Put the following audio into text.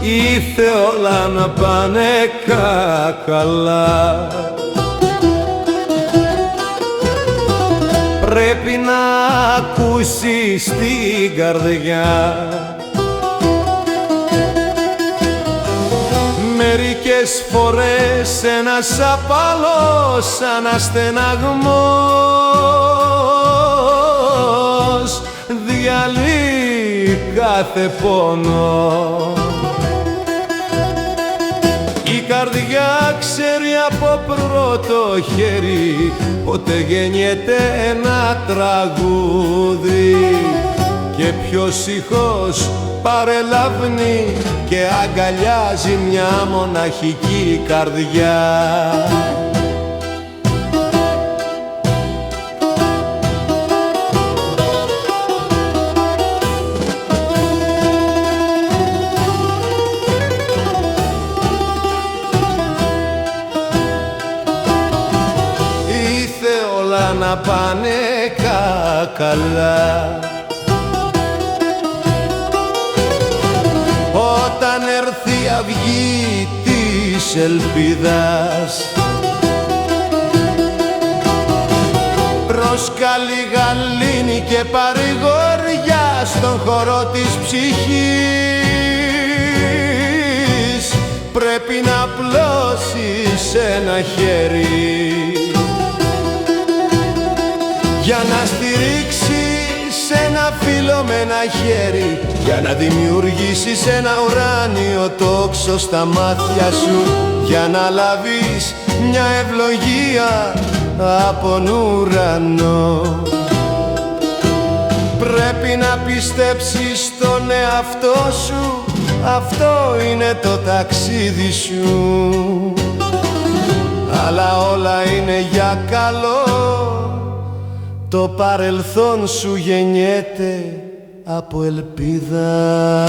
Ήθε όλα να πάνε καλά. Πρέπει να ακούσεις την καρδιά. Μερικές φορές ένας απαλός αναστεναγμός διαλύει κάθε πόνο. Η καρδιά ξέρει από πρώτο χέρι πότε γεννιέται ένα τραγούδι και ποιος ήχος παρελάβνει και αγκαλιάζει μια μοναχική καρδιά. Ήθε όλα να πάνε καλά. Όταν έρθει η αυγή της ελπίδας προσκαλεί γαλήνη και παρηγοριά στον χώρο της ψυχής, πρέπει να απλώσεις ένα χέρι για να στηρίξεις ένα φύλλο με ένα χέρι, για να δημιουργήσεις ένα ουράνιο τόξο στα μάτια σου, για να λάβεις μια ευλογία από τον ουρανό. Πρέπει να πιστέψεις στον εαυτό σου, αυτό είναι το ταξίδι σου, αλλά όλα είναι για καλό. Το παρελθόν σου γεννιέται από ελπίδα.